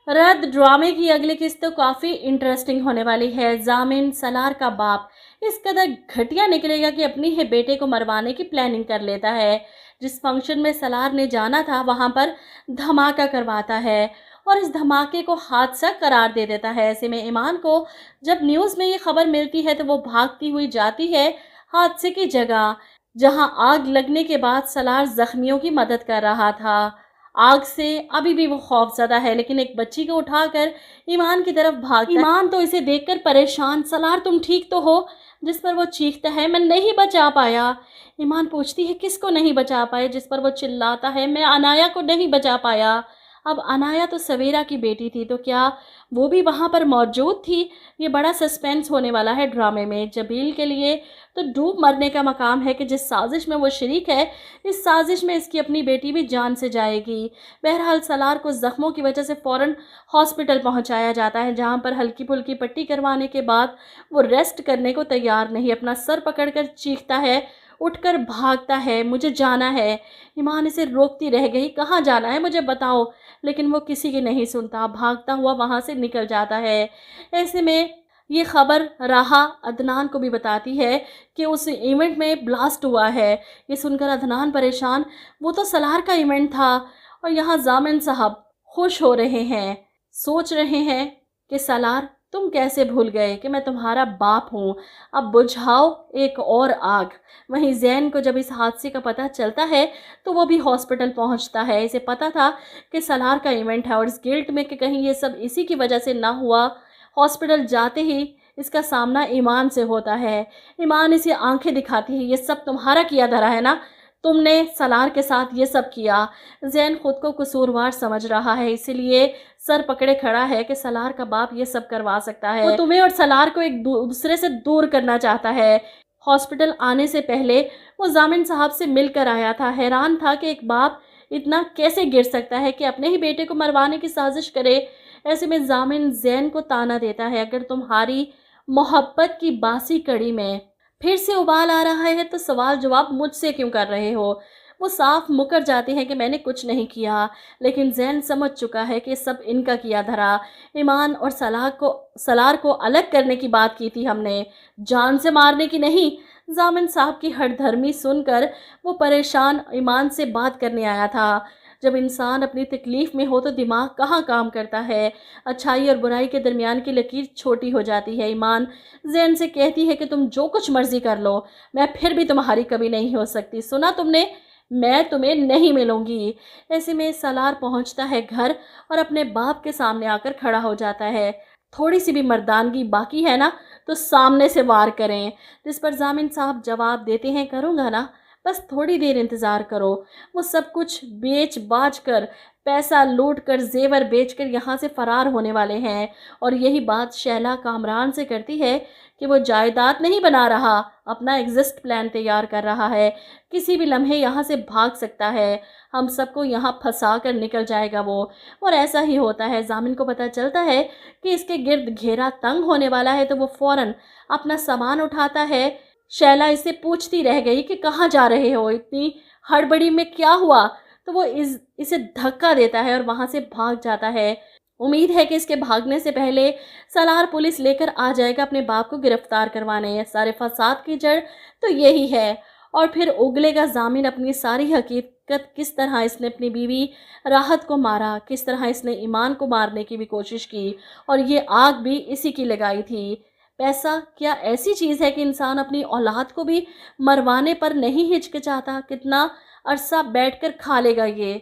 रद्द ड्रामे की अगली किस्त तो काफ़ी इंटरेस्टिंग होने वाली है। जामिन सलार का बाप इस कदर घटिया निकलेगा कि अपनी ही बेटे को मरवाने की प्लानिंग कर लेता है। जिस फंक्शन में सलार ने जाना था वहां पर धमाका करवाता है और इस धमाके को हादसा करार दे देता है। ऐसे में ईमान को जब न्यूज़ में ये खबर मिलती है तो वो भागती हुई जाती है हादसे की जगह, जहां आग लगने के बाद सलार जख्मियों की मदद कर रहा था। आग से अभी भी वो खौफज़दा है, लेकिन एक बच्ची को उठाकर ईमान की तरफ भागता है। ईमान तो इसे देखकर परेशान, सलार तुम ठीक तो हो? जिस पर वो चीखता है मैं नहीं बचा पाया। ईमान पूछती है किसको नहीं बचा पाए? जिस पर वो चिल्लाता है मैं अनाया को नहीं बचा पाया। अब अनाया तो सवेरा की बेटी थी, तो क्या वो भी वहाँ पर मौजूद थी? ये बड़ा सस्पेंस होने वाला है ड्रामे में। जबील के लिए तो डूब मरने का मकाम है कि जिस साजिश में वो शरीक है, इस साजिश में इसकी अपनी बेटी भी जान से जाएगी। बहरहाल सलार को ज़ख्मों की वजह से फ़ौरन हॉस्पिटल पहुंचाया जाता है, जहां पर हल्की फुल्की पट्टी करवाने के बाद वो रेस्ट करने को तैयार नहीं, अपना सर पकड़कर चीखता है, उठकर भागता है, मुझे जाना है। ईमान इसे रोकती रह गई, कहाँ जाना है मुझे बताओ, लेकिन वो किसी की नहीं सुनता, भागता हुआ वहाँ से निकल जाता है। ऐसे में ये खबर राहा अदनान को भी बताती है कि उस इवेंट में ब्लास्ट हुआ है। ये सुनकर अदनान परेशान, वो तो सलार का इवेंट था और यहाँ जामिन साहब खुश हो रहे हैं, सोच रहे हैं कि सलार तुम कैसे भूल गए कि मैं तुम्हारा बाप हूँ, अब बुझाओ एक और आग। वहीं जैन को जब इस हादसे का पता चलता है तो वो भी हॉस्पिटल पहुंचता है। इसे पता था कि सलार का इवेंट है और इस गिल्ट में कि कहीं ये सब इसी की वजह से ना हुआ, हॉस्पिटल जाते ही इसका सामना ईमान से होता है। ईमान इसे आंखें दिखाती है, ये सब तुम्हारा किया धरा है ना, तुमने सलार के साथ ये सब किया। जैन खुद को कसूरवार समझ रहा है, इसीलिए सर पकड़े खड़ा है कि सलार का बाप ये सब करवा सकता है। वो तुम्हें और सलार को एक दूसरे से दूर करना चाहता है। हॉस्पिटल आने से पहले वो जामिन साहब से मिलकर आया था, हैरान था कि एक बाप इतना कैसे गिर सकता है कि अपने ही बेटे को मरवाने की साजिश करे। ऐसे में जामिन जैन को ताना देता है, अगर तुम्हारी मोहब्बत की बासी कड़ी में फिर से उबाल आ रहा है तो सवाल जवाब मुझसे क्यों कर रहे हो। वो साफ मुकर जाते हैं कि मैंने कुछ नहीं किया, लेकिन जैन समझ चुका है कि सब इनका किया धरा। ईमान और सलार को अलग करने की बात की थी हमने, जान से मारने की नहीं। जामिन साहब की हठधर्मी सुनकर वो परेशान ईमान से बात करने आया था। जब इंसान अपनी तकलीफ़ में हो तो दिमाग कहाँ काम करता है, अच्छाई और बुराई के दरमियान की लकीर छोटी हो जाती है। ईमान जैन से कहती है कि तुम जो कुछ मर्जी कर लो, मैं फिर भी तुम्हारी कभी नहीं हो सकती, सुना तुमने, मैं तुम्हें नहीं मिलूंगी। ऐसे में सलार पहुंचता है घर और अपने बाप के सामने आकर खड़ा हो जाता है। थोड़ी सी भी मर्दानगी बाकी है ना तो सामने से वार करें। जिस पर जामिन साहब जवाब देते हैं, करूँगा ना, बस थोड़ी देर इंतज़ार करो। वो सब कुछ बेच बाच कर, पैसा लूट कर, जेवर बेच कर यहाँ से फ़रार होने वाले हैं। और यही बात शैला कामरान से करती है कि वो जायदाद नहीं बना रहा, अपना एग्जिस्ट प्लान तैयार कर रहा है, किसी भी लम्हे यहाँ से भाग सकता है, हम सबको यहाँ फंसा कर निकल जाएगा वो। और ऐसा ही होता है। जामिन को पता चलता है कि इसके गिर्द घेरा तंग होने वाला है तो वो फ़ौरन अपना सामान उठाता है। शैला इससे पूछती रह गई कि कहाँ जा रहे हो, इतनी हड़बड़ी में क्या हुआ, तो वो इसे धक्का देता है और वहाँ से भाग जाता है। उम्मीद है कि इसके भागने से पहले सलार पुलिस लेकर आ जाएगा अपने बाप को गिरफ्तार करवाने। सारे फसाद की जड़ तो यही है। और फिर उगलेगा जामिन अपनी सारी हकीकत, किस तरह इसने अपनी बीवी राहत को मारा, किस तरह इसने ईमान को मारने की भी कोशिश की और ये आग भी इसी की लगाई थी। पैसा क्या ऐसी चीज़ है कि इंसान अपनी औलाद को भी मरवाने पर नहीं हिचकिचाता? कितना अरसा बैठकर खा लेगा ये।